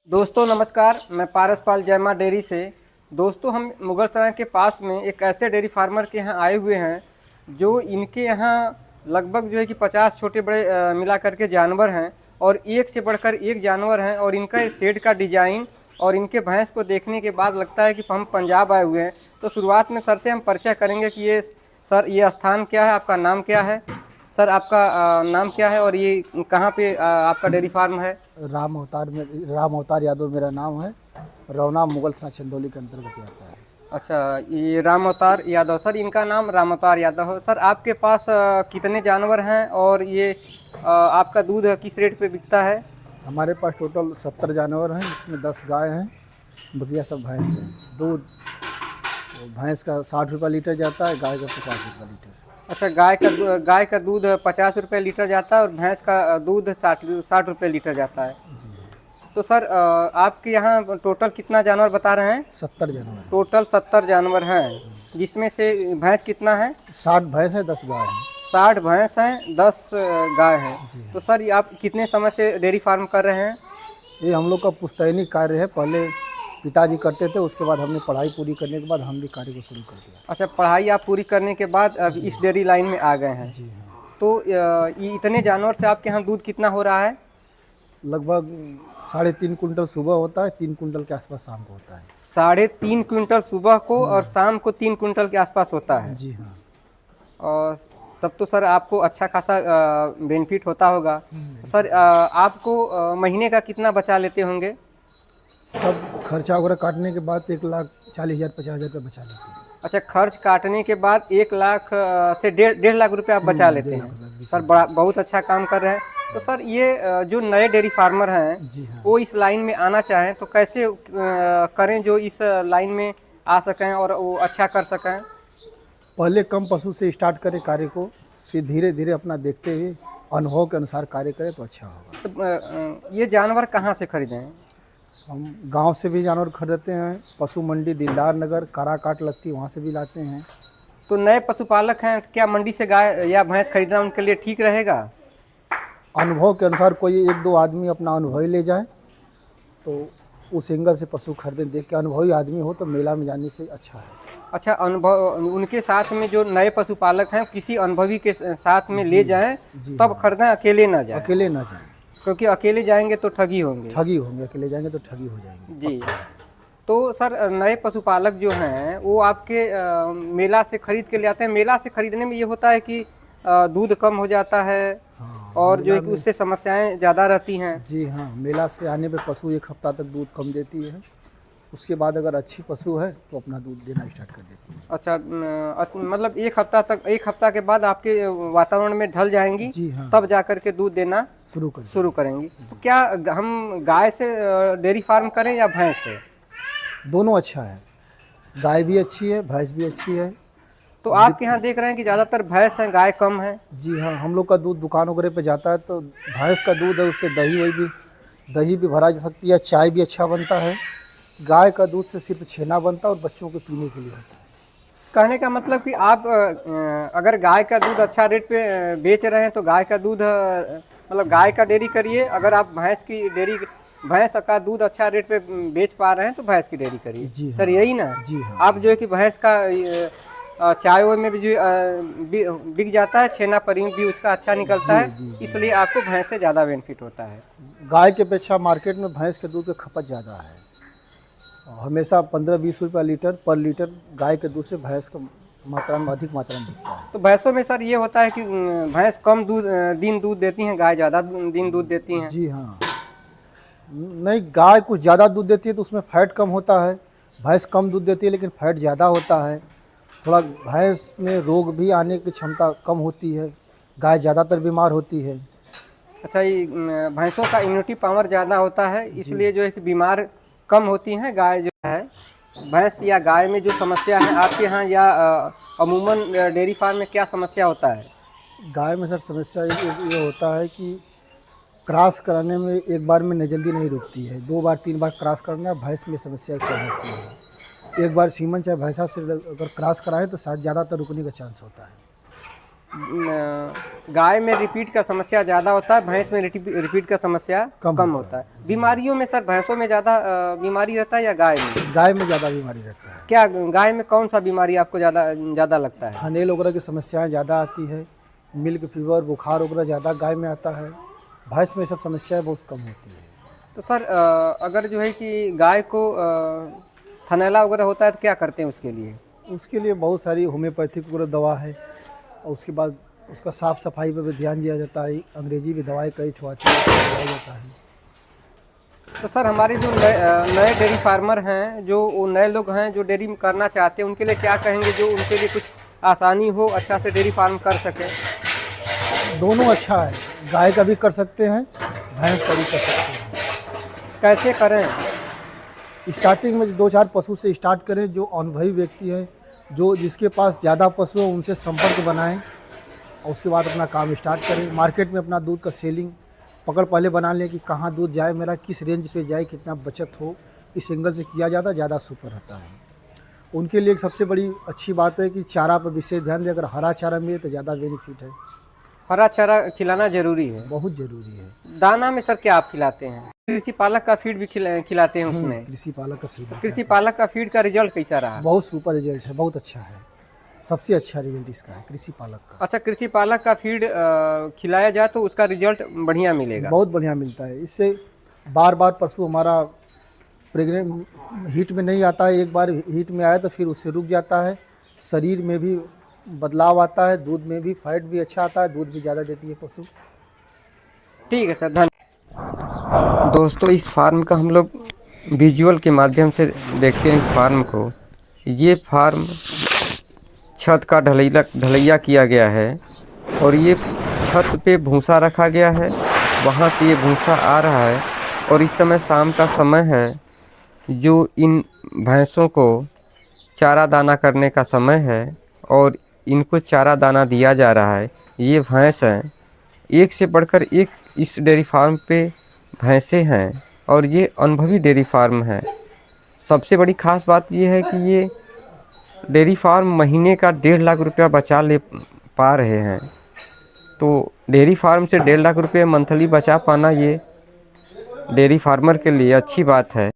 दोस्तों नमस्कार, मैं पारसपाल जय मां डेयरी से। दोस्तों हम मुगल सराय के पास में एक ऐसे डेयरी फार्मर के यहाँ आए हुए हैं जो इनके यहाँ लगभग जो है कि 50 छोटे बड़े मिला करके जानवर हैं और एक से बढ़कर एक जानवर हैं। और इनका शेड का डिजाइन और इनके भैंस को देखने के बाद लगता है कि हम पंजाब आए हुए हैं। तो शुरुआत में सर से हम परिचय करेंगे कि ये स्थान क्या है, आपका नाम क्या है? सर आपका नाम क्या है और ये कहाँ पे आपका डेयरी फार्म है? राम अवतार यादव मेरा नाम है। रौना मुगल सराय चंदौली के अंतर्गत आता है। अच्छा, ये राम अवतार यादव, सर इनका नाम राम अवतार यादव है। सर आपके पास कितने जानवर हैं और ये आपका दूध किस रेट पे बिकता है? हमारे पास टोटल 70 जानवर हैं, जिसमें 10 गाय हैं, बकिया सब भैंस हैं। दूध भैंस का 60 रुपये लीटर जाता है, गाय का 50 रुपये लीटर। अच्छा, गाय का दूध 50 रुपये लीटर जाता है और भैंस का दूध 60 रुपये लीटर जाता है। जी तो सर आपके यहाँ टोटल कितना जानवर बता रहे हैं? 70 जानवर। टोटल 70 जानवर हैं, जिसमें से भैंस कितना है? 60 भैंस है, 10 गाय हैं। 60 भैंस हैं, 10 गाय हैं। तो सर ये आप कितने समय से डेयरी फार्म कर रहे हैं? ये हम लोग का पुश्तैनी कार्य है। पहले पिताजी करते थे, उसके बाद हमने पढ़ाई पूरी करने के बाद हम भी कार्य को शुरू कर दिया। अच्छा, पढ़ाई आप पूरी करने के बाद अब इस डेयरी लाइन में आ गए हैं। जी हाँ। तो ये इतने जानवर से आपके यहाँ दूध कितना हो रहा है? लगभग 3.5 कुंटल सुबह होता है, 3 कुंटल के आसपास शाम को होता है। 3.5 क्विंटल सुबह को और शाम को 3 क्विंटल के आसपास होता है। जी हाँ। और तब तो सर आपको अच्छा खासा बेनिफिट होता होगा। सर आपको महीने का कितना बचा लेते होंगे? सब खर्चा वगैरह काटने के बाद 1,40,000 50,000 रुपये बचा लेते हैं। अच्छा, खर्च काटने के बाद 1 लाख से 1.5 लाख रुपये आप बचा लेते हैं। सर बहुत अच्छा काम कर रहे हैं। तो सर ये जो नए डेयरी फार्मर हैं, जी हाँ। वो इस लाइन में आना चाहें तो कैसे करें जो इस लाइन में आ सकें और वो अच्छा कर सकें? पहले कम पशु से स्टार्ट करें कार्य को, फिर धीरे धीरे अपना देखते हुए अनुभव के अनुसार कार्य करें तो अच्छा होगा। तो ये जानवर कहाँ से खरीदें? हम गांव से भी जानवर खरीदते हैं, पशु मंडी दिलदार नगर काराकाट लगती है, वहाँ से भी लाते हैं। तो नए पशुपालक हैं, क्या मंडी से गाय या भैंस खरीदना उनके लिए ठीक रहेगा? अनुभव के अनुसार कोई 1-2 आदमी अपना अनुभव ले जाए तो उस एंगल से पशु खरीदें। देख के अनुभवी आदमी हो तो मेला में जाने से अच्छा है। अच्छा, अनुभव उनके साथ में जो नए पशुपालक हैं किसी अनुभवी के साथ में ले जाएं तब खरीदें, अकेले ना जाएं। अकेले ना जाएं, क्योंकि अकेले जाएंगे तो ठगी होंगे। अकेले जाएंगे तो ठगी हो जाएंगे। जी। तो सर नए पशुपालक जो हैं वो आपके मेला से खरीद के ले आते हैं। मेला से खरीदने में ये होता है कि दूध कम हो जाता है। हाँ, और जो है कि उससे समस्याएं ज़्यादा रहती हैं। जी हाँ, मेला से आने पे पशु 1 हफ्ता तक दूध कम देती है। उसके बाद अगर अच्छी पशु है तो अपना दूध देना स्टार्ट कर देती है। अच्छा, मतलब 1 हफ्ता के बाद आपके वातावरण में ढल जाएंगी। जी हाँ। तब जा कर के दूध देना शुरू करेंगी। तो क्या हम गाय से डेयरी फार्म करें या भैंस से? दोनों अच्छा है, गाय भी अच्छी है, भैंस भी अच्छी है। तो आपके यहाँ देख रहे हैं कि ज़्यादातर भैंस हैं, गाय कम है। जी हाँ, हम लोग का दूध दुकान वगैरह पे जाता है तो भैंस का दूध है, उससे दही भी भरा जा सकती है, चाय भी अच्छा बनता है। गाय का दूध से सिर्फ छेना बनता है और बच्चों के पीने के लिए होता है। कहने का मतलब कि आप अगर गाय का दूध अच्छा रेट पे बेच रहे हैं तो गाय का दूध मतलब गाय का डेयरी करिए। अगर आप भैंस का दूध अच्छा रेट पे बेच पा रहे हैं तो भैंस की डेयरी करिए। जी हाँ। सर यही ना? जी हाँ। आप जो है कि भैंस का चाय वाय में भी जो बिक जाता है, छेना पनीर भी उसका अच्छा निकलता है। इसलिए आपको भैंस से ज़्यादा बेनिफिट होता है। गाय के अपेक्षा मार्केट में भैंस के दूध की खपत ज़्यादा है। हमेशा 15-20 रुपये लीटर पर लीटर गाय के दूध से भैंस का अधिक मात्रा में बिकता है। तो भैंसों में सर ये होता है कि भैंस कम दिन दूध देती हैं, गाय ज़्यादा दिन दूध देती हैं। जी हाँ। नहीं, गाय कुछ ज़्यादा दूध देती है तो उसमें फैट कम होता है। भैंस कम दूध देती है लेकिन फैट ज़्यादा होता है। थोड़ा भैंस में रोग भी आने की क्षमता कम होती है, गाय ज़्यादातर बीमार होती है। अच्छा, ये भैंसों का इम्यूनिटी पावर ज़्यादा होता है, इसलिए जो है कि बीमार कम होती हैं। गाय जो है, भैंस या गाय में जो समस्या है आपके यहाँ या अमूमन डेयरी फार्म में क्या समस्या होता है? गाय में सर समस्या ये होता है कि क्रॉस कराने में एक बार में जल्दी नहीं रुकती है, 2 बार 3 बार क्रॉस करना। भैंस में समस्या कम होती है। एक बार सीमन चाहे भैंसा से अगर क्रॉस कराए तो शायद ज़्यादातर रुकने का चांस होता है। गाय में रिपीट का समस्या ज़्यादा होता है, भैंस में रिपीट का समस्या कम होता है। बीमारियों में सर भैंसों में ज़्यादा बीमारी रहता है या गाय में? गाय में ज़्यादा बीमारी रहता है। क्या गाय में कौन सा बीमारी आपको ज़्यादा लगता है? थनैल वगैरह की समस्याएं ज़्यादा आती है, मिल्क फीवर बुखार वगैरह ज़्यादा गाय में आता है। भैंस में सब समस्याएं बहुत कम होती है। तो सर अगर जो है कि गाय को थनैला वगैरह होता है तो क्या करते हैं उसके लिए? उसके लिए बहुत सारी होम्योपैथिक वगैरह दवा है, और उसके बाद उसका साफ़ सफाई पर भी ध्यान दिया जाता है। अंग्रेजी भी दवाई कई छुआती दिया जाता है। तो सर हमारे जो नए डेयरी फार्मर हैं, जो वो नए लोग हैं जो डेयरी करना चाहते हैं, उनके लिए क्या कहेंगे जो उनके लिए कुछ आसानी हो, अच्छा से डेयरी फार्म कर सकें? दोनों अच्छा है, गाय का भी कर सकते हैं, भैंस का भी कर सकते हैं। कैसे करें? स्टार्टिंग में 2-4 पशु से स्टार्ट करें। जो अनुभवी व्यक्ति है, जो जिसके पास ज़्यादा पशु है, उनसे संपर्क बनाएं और उसके बाद अपना काम स्टार्ट करें। मार्केट में अपना दूध का सेलिंग पकड़ पहले बना लें कि कहाँ दूध जाए मेरा, किस रेंज पे जाए, कितना बचत हो। इस एंगल से किया जाता ज़्यादा सुपर रहता है। उनके लिए एक सबसे बड़ी अच्छी बात है कि चारा पर विशेष ध्यान दें। अगर हरा चारा मिले तो ज़्यादा बेनिफिट है। हरा चारा खिलाना जरूरी है, बहुत ज़रूरी है। दाना में सर क्या आप खिलाते हैं? कृषि पालक का फीड भी खिलाते हैं उसमें? कृषि पालक का फीड, कृषि पालक का फीड का रिजल्ट कैसा रहा? बहुत सुपर रिजल्ट है, बहुत अच्छा है। सबसे अच्छा रिजल्ट इसका है कृषि पालक का। अच्छा, कृषि पालक का फीड खिलाया जाए तो उसका रिजल्ट बढ़िया मिलेगा? बहुत बढ़िया मिलता है। इससे बार बार पशु हमारा प्रेग्नेंट हीट में नहीं आता है। एक बार हीट में आया तो फिर उससे रुक जाता है। शरीर में भी बदलाव आता है, दूध में भी फैट भी अच्छा आता है, दूध भी ज़्यादा देती है पशु। ठीक है सर, धन्यवाद। दोस्तों, इस फार्म का हम लोग विजुअल के माध्यम से देखते हैं इस फार्म को। ये फार्म छत का ढलैया किया गया है और ये छत पे भूसा रखा गया है, वहाँ से ये भूसा आ रहा है। और इस समय शाम का समय है, जो इन भैंसों को चारा दाना करने का समय है और इनको चारा दाना दिया जा रहा है। ये भैंस हैं, एक से बढ़कर एक इस डेयरी फार्म पे भैंसें हैं और ये अनुभवी डेयरी फार्म है। सबसे बड़ी खास बात ये है कि ये डेयरी फार्म महीने का 1.5 लाख रुपया बचा ले पा रहे हैं। तो डेयरी फार्म से 1.5 लाख रुपये मंथली बचा पाना ये डेयरी फार्मर के लिए अच्छी बात है।